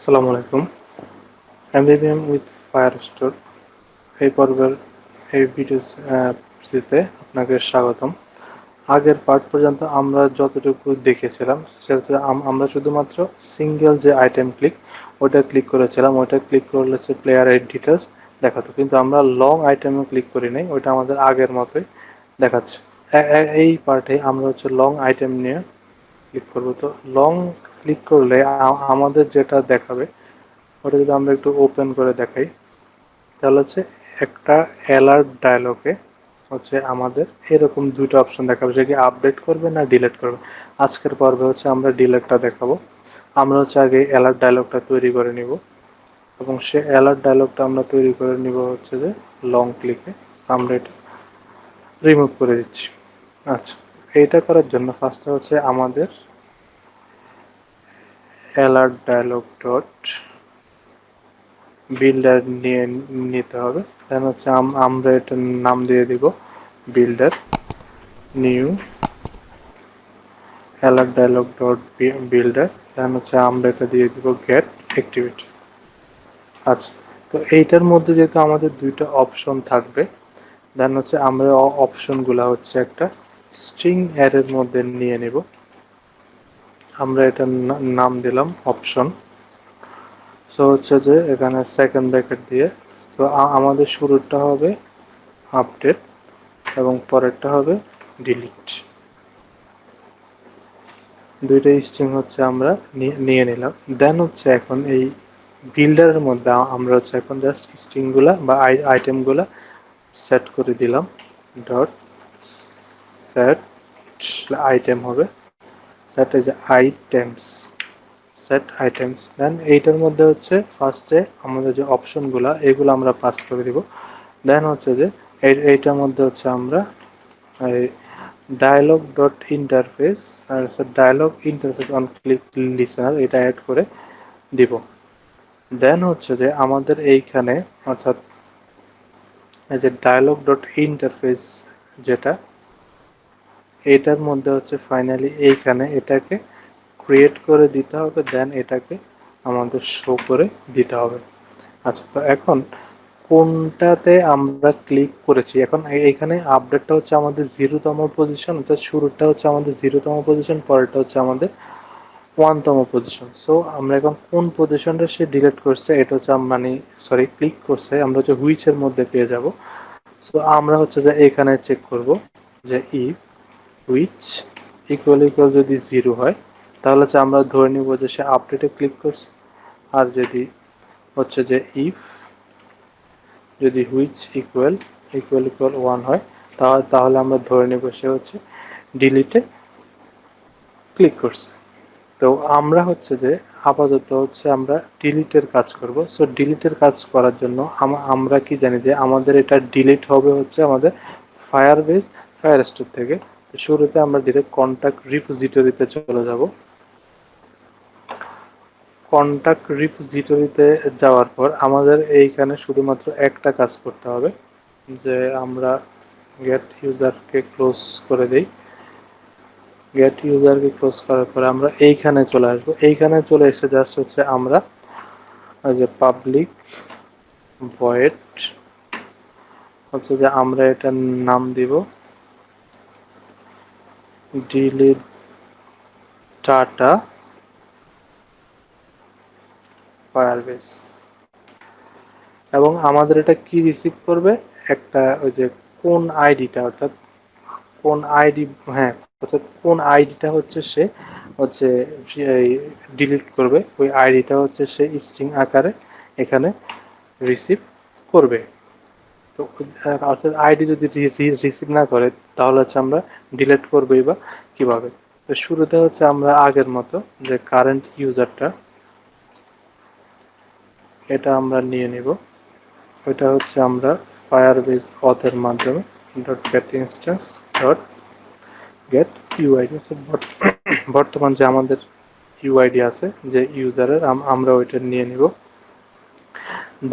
আসসালামু আলাইকুম। এমবিবিএম উইথ ফায়ারস্টোর এই পর্বের এই ভিডিওতে আপনাকে স্বাগতম। আগের পার্ট পর্যন্ত আমরা যতটুকু দেখেছিলাম সেটাতে আমরা শুধুমাত্র সিঙ্গেল যে আইটেম ওটা ক্লিক করেছিলাম। ওটা ক্লিক করলে হচ্ছে প্লেয়ার এর ডিটেলস দেখাতো, কিন্তু আমরা লং আইটেমে ক্লিক করি নাই। ওটা আমাদের আগের মতোই দেখাচ্ছে। এই পার্টে আমরা হচ্ছে লং আইটেম নিয়ে ক্লিক করবো। তো লং ক্লিক করলে আমাদের যেটা দেখাবে ওটা যদি আমরা একটু ওপেন করে দেখাই, তাহলে হচ্ছে একটা অ্যালার্ট ডায়লগে হচ্ছে আমাদের এরকম দুইটা অপশন দেখাবে, যে কি আপডেট করবে না ডিলিট করবে। আজকের পর্বে হচ্ছে আমরা ডিলিটটা দেখাবো। আমরা হচ্ছে আগে অ্যালার্ট ডায়লগটা তৈরি করে নিব, এবং সে অ্যালার্ট ডায়লগটা আমরা তৈরি করে নিব হচ্ছে যে লং ক্লিকে আমরা এটা রিমুভ করে দিচ্ছি। আচ্ছা, এইটা করার জন্য ফার্স্টে হচ্ছে আমাদের অ্যালার্ট ডায়লগ ডট বিল্ডার নিয়ে নিতে হবে। দেন হচ্ছে আমরা এটার নাম দিয়ে দিব builder new alert dialog dot builder. Then হচ্ছে আমরা এটা দিয়ে দিব গেট অ্যাক্টিভিটি। আচ্ছা, তো এইটার মধ্যে যেহেতু আমাদের দুইটা অপশন থাকবে, দেন হচ্ছে আমরা অপশনগুলা হচ্ছে একটা স্ট্রিং অ্যারের মধ্যে নিয়ে নেব। আমরা এটার নাম দিলাম অপশন। সো হচ্ছে যে এখানে সেকেন্ড ব্র্যাকেট দিয়ে, তো আমাদের শুরুটা হবে আপডেট এবং পরেরটা হবে ডিলিট। দুইটাই স্ট্রিং হচ্ছে আমরা নিয়ে নিলাম। দেন হচ্ছে এখন এই বিল্ডারের মধ্যে আমরা হচ্ছে এখন জাস্ট স্ট্রিংগুলা বা আইটেমগুলা সেট করে দিলাম। ডট সেট আইটেম হবে, সেট এই যে আইটেমস, সেট আইটেমস। দেন এইটার মধ্যে হচ্ছে ফার্স্টে আমাদের যে অপশনগুলা এগুলো আমরা পাস করে দিব। দেন হচ্ছে যে এইটার মধ্যে হচ্ছে আমরা ডায়ালগ ডট ইন্টারফেস আর dialog interface on click listener এটা অ্যাড করে দিব। দেন হচ্ছে যে আমাদের এইখানে অর্থাৎ এই যে ডায়ালগ ডট ইন্টারফেস যেটা, এটার মধ্যে হচ্ছে ফাইনালি এইখানে এটাকে ক্রিয়েট করে দিতে হবে। দেন এটাকে আমাদের শো করে দিতে হবে। আচ্ছা, তো এখন কোনটাতে আমরা ক্লিক করেছি, এখন এখানে আপডেটটা হচ্ছে আমাদের 0তম পজিশন, অর্থাৎ শুরুটা হচ্ছে আমাদের 0তম পজিশন, পরেরটা হচ্ছে আমাদের 1তম পজিশন। সো আমরা এখন কোন পজিশনটা সে ডিলিট করছে এটা হচ্ছে মানে সরি ক্লিক করছে আমরা হচ্ছে হুইচের মধ্যে পেয়ে যাব। সো আমরা হচ্ছে যে এখানে চেক করব যে ইফ হুইচ ইকুয়াল ইকুয়াল যদি 0 হয় তাহলে হচ্ছে আমরা ধরে নিব যে সে আপডেটে ক্লিক করছে। আর যদি হচ্ছে যে ইফ যদি হুইচ ইকুয়াল ইকুয়াল ইকুয়াল 1 হয় তাহলে আমরা ধরে নেব সে হচ্ছে ডিলিটে ক্লিক করছে। তো আমরা হচ্ছে যে আপাতত হচ্ছে আমরা ডিলিটের কাজ করব। সো ডিলিটের কাজ করার জন্য আমরা কি জানি যে আমাদের এটা ডিলিট হবে হচ্ছে আমাদের ফায়ারবেস ফায়ারস্টোর থেকে। তো শুরুতে আমরা ডিরেক্ট কন্টাক্ট রিপোজিটরিতে চলে যাব। কন্টাক্ট রিপোজিটরিতে যাওয়ার পর আমাদের এইখানে শুধুমাত্র একটা কাজ করতে হবে, যে আমরা গেট ইউজারকে ক্লোজ করে দেই। গেট ইউজারকে ক্লোজ করার পরে আমরা এইখানে চলে আসবো। এইখানে চলে এসে জাস্ট হচ্ছে আমরা ওই যে পাবলিক ভয়েড হচ্ছে যে আমরা এটার নাম দিব ডিলিট ডাটা ফায়ারবেস, এবং আমাদের এটা কি রিসিভ করবে একটা ওই যে কোন আইডিটা, অর্থাৎ কোন আইডি, হ্যাঁ অর্থাৎ কোন আইডিটা হচ্ছে সে হচ্ছে ডিলিট করবে ওই আইডিটা হচ্ছে সে স্ট্রিং আকারে এখানে রিসিভ করবে। তো অর্থাৎ আইডি যদি রিসিভ না করে তাহলে হচ্ছে আমরা ডিলিট করবোই বা কিভাবে। তো শুরুতে হচ্ছে আমরা আগের মতো যে কারেন্ট ইউজারটা এটা আমরা নিয়ে নিব। ওইটা হচ্ছে আমরা ফায়ারবেস অথের মাধ্যমে dot gate instance dot gate UID, বর্তমান যে আমাদের ইউআইডি আছে যে ইউজারের আমরা ওইটা নিয়ে নিব।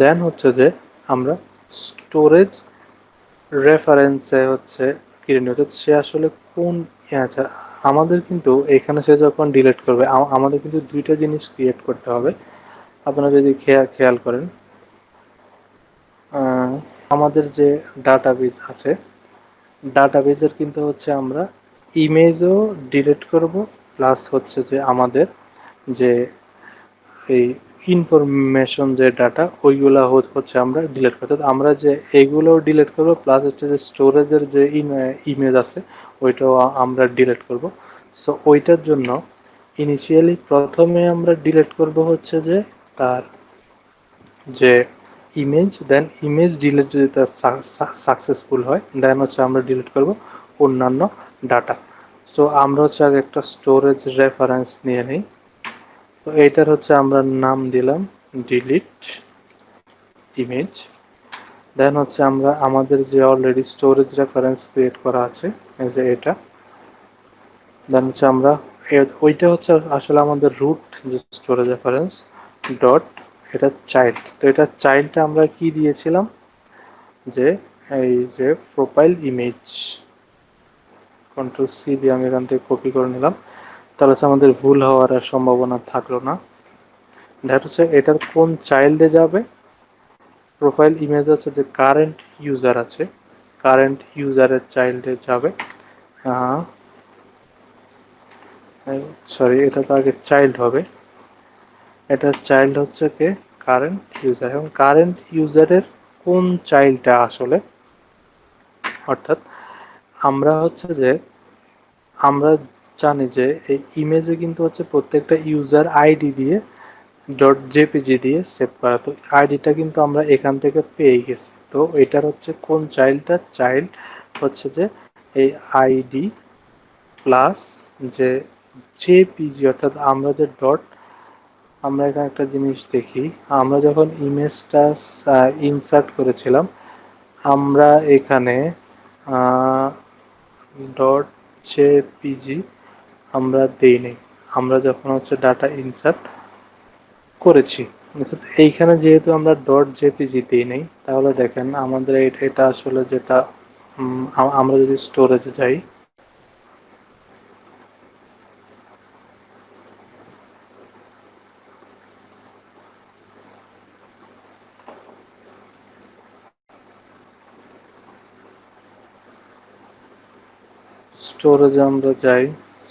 দেন হচ্ছে যে আমরা স্টোরেজ রেফারেন্সে হচ্ছে কিনে নিব সে আসলে কোন আচ্ছা, আমাদের কিন্তু এখানে সে যখন ডিলিট করবে আমাদের কিন্তু দুইটা জিনিস ক্রিয়েট করতে হবে। আপনারা যদি খেয়াল করেন আমাদের যে ডাটাবেজ আছে, ডাটাবেজের কিন্তু হচ্ছে আমরা ইমেজও ডিলিট করব, প্লাস হচ্ছে যে আমাদের যে এই ইনফরমেশন যে ডাটা ওইগুলা হচ্ছে আমরা ডিলিট করতে, আমরা যে এগুলোও ডিলিট করব, প্লাস হচ্ছে যে স্টোরেজের যে ইমেজ আছে ওইটাও আমরা ডিলিট করব। সো ওইটার জন্য ইনিশিয়ালি প্রথমে আমরা ডিলিট করব হচ্ছে যে তার যে ইমেজ, দেন ইমেজ ডিলিট যদি তার সাকসেসফুল হয় দেন হচ্ছে আমরা ডিলিট করব অন্যান্য ডাটা। তো আমরা হচ্ছে আগে একটা স্টোরেজ রেফারেন্স নিয়ে নিই। তো এইটার হচ্ছে আমরা নাম দিলাম ডিলিট ইমেজ। দেন হচ্ছে আমরা আমাদের যে অলরেডি স্টোরেজ রেফারেন্স ক্রিয়েট করা আছে এই যে এটা, দেন হচ্ছে আমরা ওইটা হচ্ছে আসলে আমাদের রুট যে স্টোরেজ রেফারেন্স ডট, এটা চাইল্ড। তো এটা চাইল্ডটা আমরা কি দিয়েছিলাম যে এই যে প্রোফাইল ইমেজ, কন্ট্রোল সি দিয়ে আমি এখান থেকে কপি করে নিলাম, তাহলে হচ্ছে আমাদের ভুল হওয়ার আর সম্ভাবনা থাকলো না। দ্যাট হচ্ছে এটার কোন চাইল্ডে যাবে, প্রোফাইল ইমেজ হচ্ছে যে কারেন্ট ইউজার আছে, কারেন্ট ইউজারের চাইল্ডে যাবে। সরি, এটা তো আগে চাইল্ড হবে, এটা চাইল্ড হচ্ছে কে কারেন্ট ইউজার, এবং কারেন্ট ইউজারের কোন চাইল্ডটা আসলে, অর্থাৎ আমরা হচ্ছে যে আমরা জানি যে এই ইমেজে কিন্তু হচ্ছে প্রত্যেকটা ইউজার আইডি দিয়ে ডট জেপিজি দিয়ে সেভ করা, তো আইডিটা কিন্তু আমরা এখান থেকে পেয়ে গেছি। তো এটার হচ্ছে কোন চাইল্ডটা, চাইল্ড হচ্ছে যে এই আইডি প্লাস যে জেপিজি, অর্থাৎ আমরা যে ডট, আমরা এখানে একটা জিনিস দেখি, আমরা যখন ইমেজটা ইনসার্ট করেছিলাম আমরা এখানে ডট জেপিজি আমরা দেইনি, আমরা যখন হচ্ছে ডাটা ইনসার্ট করেছি। এইখানে যেহেতু আমরা ডট জেপিজি দিই নেই, তাহলে দেখেন আমাদের এটা আসলে যেটা আমরা যদি স্টোরেজে যাই, স্টোরেজে আমরা যাই,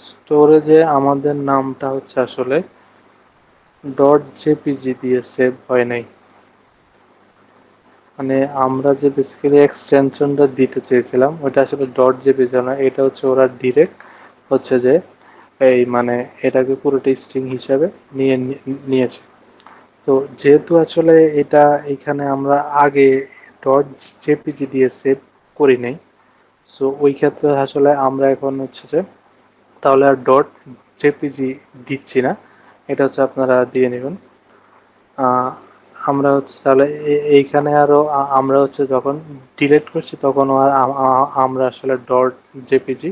স্টোরেজে আমাদের নামটা হচ্ছে আসলে ডট জেপিজি দিয়ে সেভ হয় নাই, মানে আমরা যে বেসিক্যালি এক্সটেনশনটা দিতে চেয়েছিলাম ওটা আসলে ডট জেপিজি না, এটা হচ্ছে ওরা ডিরেক্ট হচ্ছে যে এই মানে এটাকে পুরোটা স্ট্রিং হিসাবে নিয়েছে। তো যেহেতু আসলে এটা এখানে আমরা আগে ডট জেপিজি দিয়ে সেভ করি নাই, সো ওই ক্ষেত্রে আসলে আমরা এখন হচ্ছে যে তাহলে আর ডট জেপিজি দিচ্ছি না, এটা হচ্ছে আপনারা দিয়ে নেবেন। আমরা হচ্ছে তাহলে এইখানে আরো আমরা হচ্ছে যখন ডিলিট করছি তখন আর আমরা আসলে ডট জেপিজি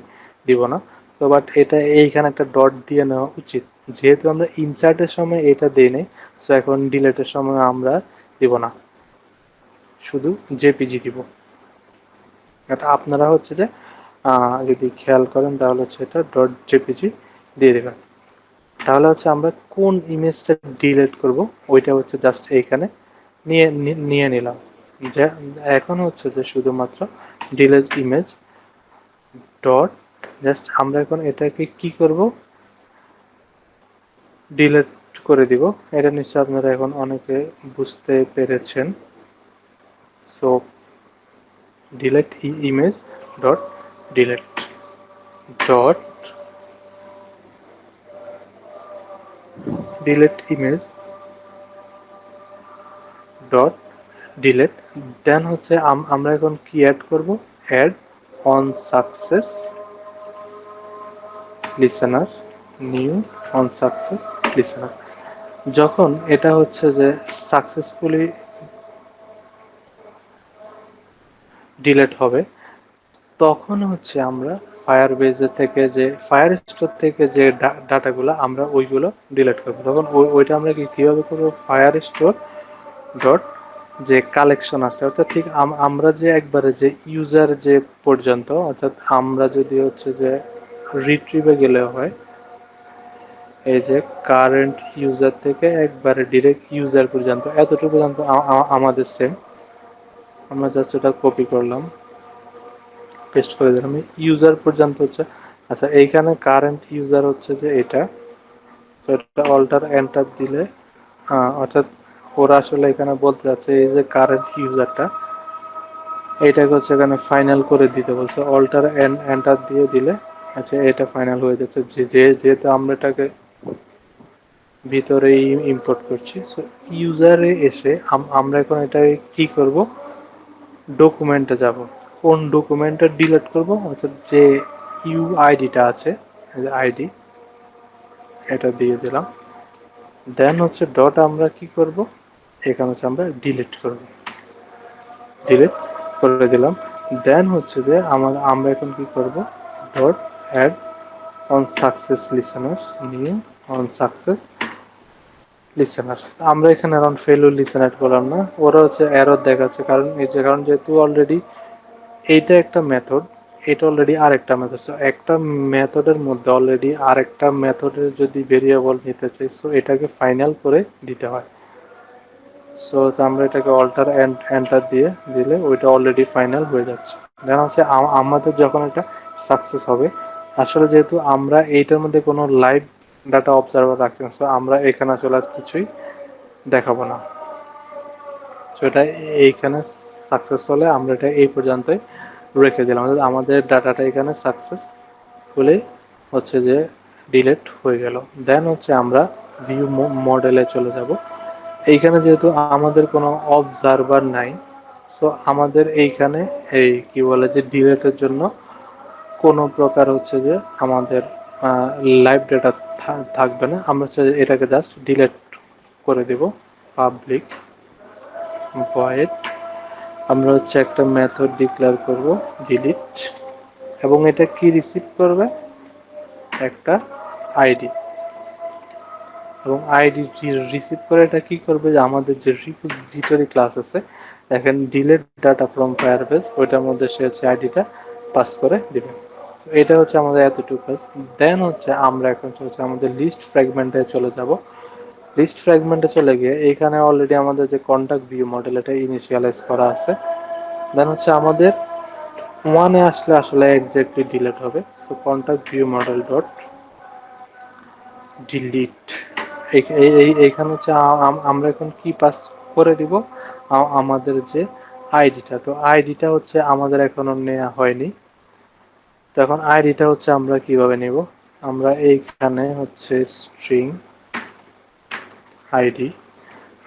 দিব না। তো বাট এটা এইখানে একটা ডট দিয়ে নেওয়া উচিত, যেহেতু আমরা ইনসার্টের সময় এটা দিই নাই, সো এখন ডিলেটের সময় আমরা দিব না, শুধু জেপিজি দিব। এটা আপনারা হচ্ছে যে যদি খেয়াল করেন তাহলে হচ্ছে এটা ডট জেপিজি দিয়ে দেবেন। তাহলে হচ্ছে আমরা কোন ইমেজটা ডিলিট করব ওইটা হচ্ছে জাস্ট এইখানে নিয়ে নিলাম, যে এখন হচ্ছে যে শুধুমাত্র ডিলিট ইমেজ ডট, জাস্ট আমরা এখন এটাকে কি করব, ডিলিট করে দিব। এটা নিশ্চয় আপনারা এখন অনেকে বুঝতে পেরেছেন। So delete image dot delete dot delete image dot delete, then হচ্ছে আমরা এখন কি অ্যাড করব, add on success listener, new on success listener. যখন এটা হচ্ছে যে সাকসেসফুলি ডিলিট হবে তখন হচ্ছে আমরা ফায়ার বেজে থেকে যে ফায়ার স্টোর থেকে যে ডাটাগুলো আমরা ওইগুলো ডিলিট করবো, তখন ওইটা আমরা কিভাবে করবো, ফায়ার স্টোর ডট যে কালেকশন আছে, অর্থাৎ ঠিক আমরা যে একবারে যে ইউজার যে পর্যন্ত, অর্থাৎ আমরা যদি হচ্ছে যে রিট্রিভে গেলে হয়, এই যে কারেন্ট ইউজার থেকে একবারে ডিরেক্ট ইউজার পর্যন্ত এতটুকু পর্যন্ত আমাদের সেম। আমরা জাস্ট এটা কপি করলাম, পেস্ট করে দিলাম। ইউজার পর্যন্ত হচ্ছে, আচ্ছা এইখানে কারেন্ট ইউজার হচ্ছে যে এটা, তো এটা অল্টার এন্টার দিলে অর্থাৎ ওরা আসলে এখানে বলতে যাচ্ছে এই যে কারেন্ট ইউজারটা, এইটাকে হচ্ছে এখানে ফাইনাল করে দিতে বলছে। অল্টার এন্টার দিয়ে দিলে আচ্ছা এটা ফাইনাল হয়ে যাচ্ছে, যেহেতু আমরা এটাকে ভিতরে ইম্পোর্ট করছি। সো ইউজারে এসে আমরা এখন এটা কি করব, ডকুমেন্টে যাব। কোন ডকুমেন্টটা ডিলিট করব, অর্থাৎ যে ইউআইডিটা আছে আইডি, এটা দিয়ে দিলাম। দেন হচ্ছে ডট আমরা কি করব, এখানে হচ্ছে আমরা ডিলিট করব, ডিলিট করে দিলাম। দেন হচ্ছে যে আমরা এখন কি করব, dot add on success listener, new on success listener. আমরা এখানে অন ফেলিউর লিসেনার করলাম না, ওরা হচ্ছে এরর দেখাচ্ছে, কারণ এই যে কারণ যেহেতু অলরেডি এইটা একটা মেথড, এটা অলরেডি আরেকটা মেথড। সো একটা মেথডের মধ্যে অলরেডি আরেকটা মেথডের যদি ভেরিয়েবল নিতে চাই, সো এটাকে ফাইনাল করে দিতে হয়। সো আমরা এটাকে অল্টার এন্টার দিয়ে দিলে ওইটা অলরেডি ফাইনাল হয়ে যাচ্ছে। দেন হচ্ছে আমাদের যখন এটা সাকসেস হবে, আসলে যেহেতু আমরা এইটার মধ্যে কোনো লাইভ ডাটা অবজারভার রাখছি না, সো আমরা এখানে আসলে আর কিছুই দেখাবো না। সো এটা এইখানে সাকসেস হলে আমরা এটা এই পর্যন্তই রেখে দিলাম, আমাদের ডাটাটা এখানে সাকসেসফুলি হচ্ছে যে ডিলিট হয়ে গেল। দেন হচ্ছে আমরা ভিউ মডেলে চলে যাব। এইখানে যেহেতু আমাদের কোনো অবজারভার নাই, সো আমাদের এইখানে এই কি বলে যে ডিলেটের জন্য কোনো প্রকার হচ্ছে যে আমাদের লাইভ ডেটা থাকবে না। আমরা হচ্ছে এটাকে জাস্ট ডিলিট করে দেব। পাবলিক ভয়েড আমরা হচ্ছে একটা মেথড ডিক্লেয়ার করব ডিলিট, এবং এটা কি রিসিভ করবে, একটা আইডি, এবং আইডি রিসিভ করে এটা কি করবে যে আমাদের যে রিপোজিটরি ক্লাস আছে, দেখেন ডিলিট ডাটা ফ্রম ফায়ারবেস, ওইটার মধ্যে সে হচ্ছে আইডিটা পাস করে দিবে। এটা হচ্ছে আমাদের এতটুকু। দেন হচ্ছে আমরা এখন হচ্ছে আমাদের লিস্ট ফ্র্যাগমেন্টে চলে যাব। লিস্ট ফ্র্যাগমেন্টে চলে গিয়ে এখানে অলরেডি আমাদের যে কন্টাক্ট ভিউ মডেল এটা ইনিশিয়ালাইজ করা আছে। দেন হচ্ছে আমাদের ওয়ানে আসলে আসলে এক্স্যাক্টলি ডিলিট হবে। So contact view model dot delete, এইখানে হচ্ছে আমরা এখন কি পাস করে দিব, আমাদের যে আইডিটা। তো আইডিটা হচ্ছে আমাদের এখনো নেওয়া হয়নি। তো এখন আইডিটা হচ্ছে আমরা কিভাবে নিব, আমরা এইখানে হচ্ছে স্ট্রিং আইডি,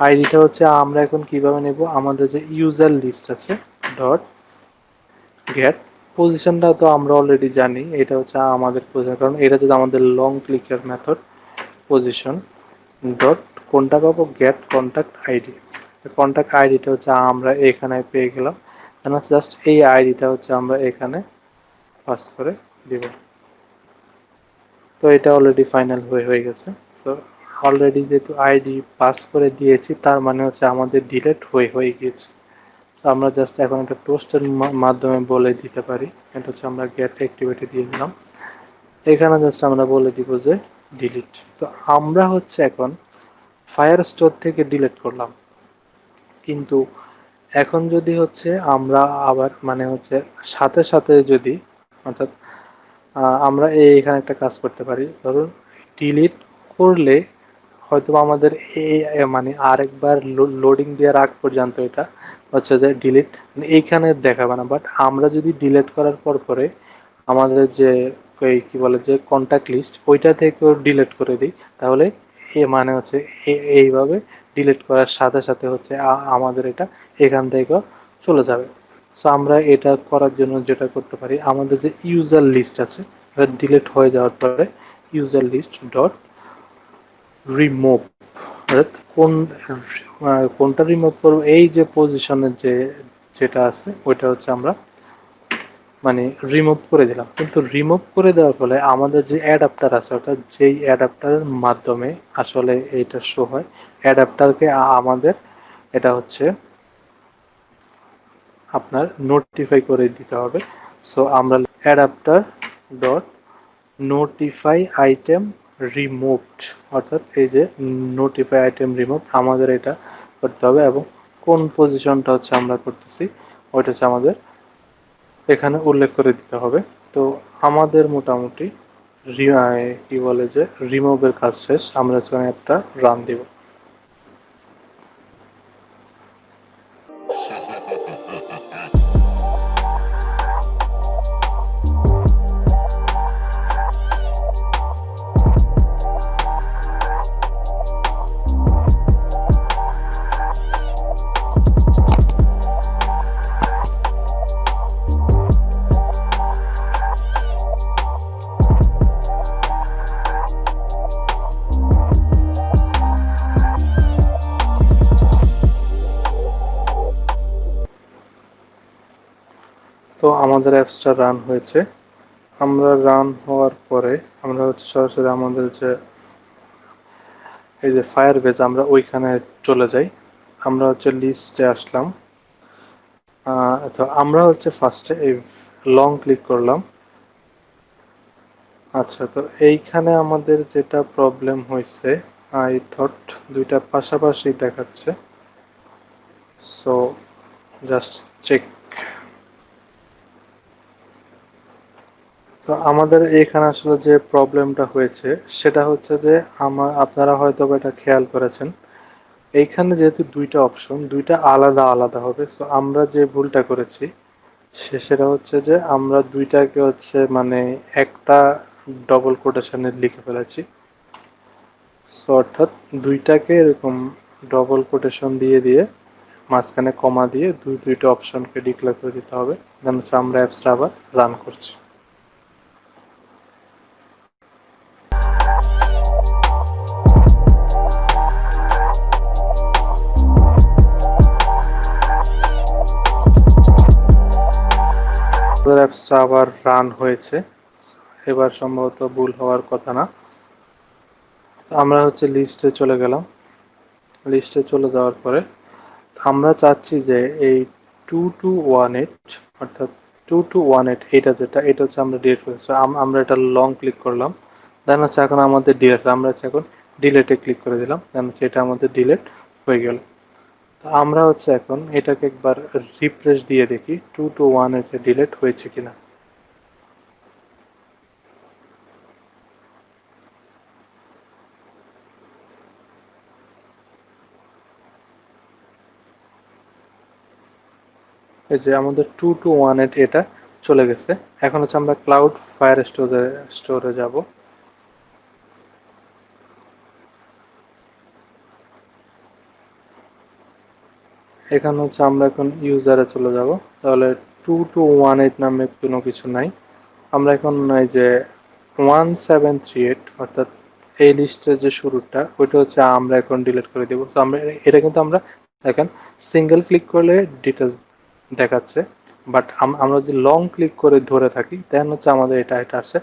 আইডিটা হচ্ছে আমরা এখন কিভাবে নেব, আমাদের যে ইউজার লিস্ট আছে ডট গেট পজিশনটা তো আমরা অলরেডি জানি, এটা হচ্ছে আমাদের পজিশন, কারণ এটা যদি আমাদের লং ক্লিকের মেথড। পজিশন ডট কোনটা পাবো, গেট কন্টাক্ট আইডি। কন্টাক্ট আইডিটা হচ্ছে আমরা এখানে পেয়ে গেলাম। জাস্ট এই আইডিটা হচ্ছে আমরা এখানে পাস করে দিব। তো এটা অলরেডি ফাইনাল হয়ে গেছে। তো অলরেডি যেহেতু আইডি পাস করে দিয়েছি, তার মানে হচ্ছে আমাদের ডিলিট হয়ে গিয়েছে। তো আমরা জাস্ট এখন একটা টোস্টের মাধ্যমে বলে দিতে পারি, এটা হচ্ছে আমরা গেট অ্যাক্টিভিটি দিয়ে দিলাম। এখানে জাস্ট আমরা বলে দিব যে ডিলিট। তো আমরা হচ্ছে এখন ফায়ার স্টোর থেকে ডিলিট করলাম, কিন্তু এখন যদি হচ্ছে আমরা আবার মানে হচ্ছে সাথে সাথে যদি, অর্থাৎ আমরা এখানে একটা কাজ করতে পারি, ধরুন ডিলিট করলে হয়তো আমাদের এই মানে আরেকবার লোডিং দেওয়ার আগ পর্যন্ত এটা হচ্ছে যে ডিলিট এইখানে দেখাবে না। বাট আমরা যদি ডিলিট করার পরে আমাদের যে কি বলে যে কন্টাক্ট লিস্ট, ওইটা থেকেও ডিলিট করে দিই, তাহলে এ মানে হচ্ছে এইভাবে ডিলিট করার সাথে সাথে হচ্ছে আমাদের এটা এখান থেকেও চলে যাবে। সো আমরা এটা করার জন্য যেটা করতে পারি, আমাদের যে ইউজার লিস্ট আছে ডিলিট হয়ে যাওয়ার পরে ইউজার লিস্ট ডট রিমুভ, অর্থাৎ কোনটা রিমুভ করবো, এই যে পজিশনের যেটা আছে ওইটা হচ্ছে আমরা মানে রিমুভ করে দিলাম। কিন্তু রিমুভ করে দেওয়ার ফলে আমাদের যে অ্যাডাপ্টার আছে, অর্থাৎ যেই অ্যাডাপ্টারের মাধ্যমে আসলে এইটা শো হয়, অ্যাডাপ্টারকে আমাদের এটা হচ্ছে আপনার নোটিফাই করে দিতে হবে। সো আমরা adapter dot notify item removed, অর্থাৎ এই যে নোটিফাই আইটেম রিমুভ আমাদের এটা করতে হবে, এবং কোন পজিশনটা হচ্ছে আমরা করতেছি ওইটা হচ্ছে আমাদের এখানে উল্লেখ করে দিতে হবে। তো আমাদের মোটামুটি কি বলে যে রিমুভের কাজ শেষ, আমরা এখানে একটা রান দিব। তো আমাদের অ্যাপসটা রান হয়েছে। আমরা রান হওয়ার পরে আমরা হচ্ছে সরাসরি আমাদের যে এই যে ফায়ারবেজ আমরা ওইখানে চলে যাই। আমরা হচ্ছে লিস্টে আসলাম। তো আমরা হচ্ছে ফার্স্টে এই লং ক্লিক করলাম। আচ্ছা, তো এইখানে আমাদের যেটা প্রবলেম হয়েছে, আই থট দুইটা পাশাপাশি দেখাচ্ছে, সো জাস্ট চেক। তো আমাদের এখানে আসলে যে প্রবলেমটা হয়েছে সেটা হচ্ছে যে আপনারা হয়তো এটা খেয়াল করেছেন, এইখানে যেহেতু দুইটা অপশন, দুইটা আলাদা আলাদা হবে। সো আমরা যে ভুলটা করেছি সেটা হচ্ছে যে আমরা দুইটাকে হচ্ছে মানে একটা ডবল কোটেশনে লিখে ফেলেছি। সো অর্থাৎ দুইটাকে এরকম ডবল কোটেশন দিয়ে দিয়ে মাঝখানে কমা দিয়ে দুইটা অপশনকে ডিক্লেয়ার করে দিতে হবে, যেন হচ্ছে আমরা অ্যাপসটা আবার রান করছি। আমাদের অ্যাপসটা আবার রান হয়েছে, এবার সম্ভবত ভুল হওয়ার কথা না। আমরা হচ্ছে লিস্টে চলে গেলাম। লিস্টে চলে যাওয়ার পরে আমরা চাচ্ছি যে এই 2218, অর্থাৎ 2218 এটা যেটা, এটা হচ্ছে আমরা ডিলিট করেছি। আমরা এটা লং ক্লিক করলাম, দেন হচ্ছে এখন আমাদের ডিলেট, আমরা হচ্ছে এখন ডিলেটে ক্লিক করে দিলাম, দেন হচ্ছে এটা আমাদের ডিলেট হয়ে গেল। তো আমরা হচ্ছে এখন এটাকে একবার রিফ্রেশ দিয়ে দেখি 2218 ডিলেট হয়েছে কিনা। এই যে আমাদের 2218 এটা চলে গেছে। এখন হচ্ছে আমরা ক্লাউড ফায়ার স্টোরে যাব। এখানে হচ্ছে আমরা এখন ইউজারে চলে যাব। তাহলে 2218 নামে কোনো কিছু নাই। আমরা এখন এই যে 1738, অর্থাৎ এই লিস্টের যে শুরুটা ওইটা হচ্ছে আমরা এখন ডিলিট করে দেবো। তো আমরা এটা কিন্তু আমরা দেখেন সিঙ্গেল ক্লিক করলে ডিটেলস দেখাচ্ছে, বাট আমরা যদি লং ক্লিক করে ধরে থাকি দেন হচ্ছে আমাদের এটা আসছে।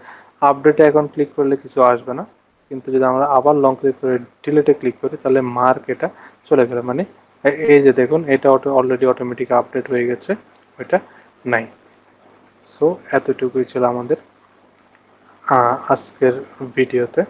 আপডেটে এখন ক্লিক করলে কিছু আসবে না, কিন্তু যদি আমরা আবার লং ক্লিক করে ডিলিটে ক্লিক করি তাহলে মার্ক এটা চলে গেল, মানে এই যে দেখুন এটা অলরেডি অটোমেটিক আপডেট হয়ে গেছে, ওইটা নাই। সো এতটুকুই ছিল আমাদের আজকের ভিডিওতে।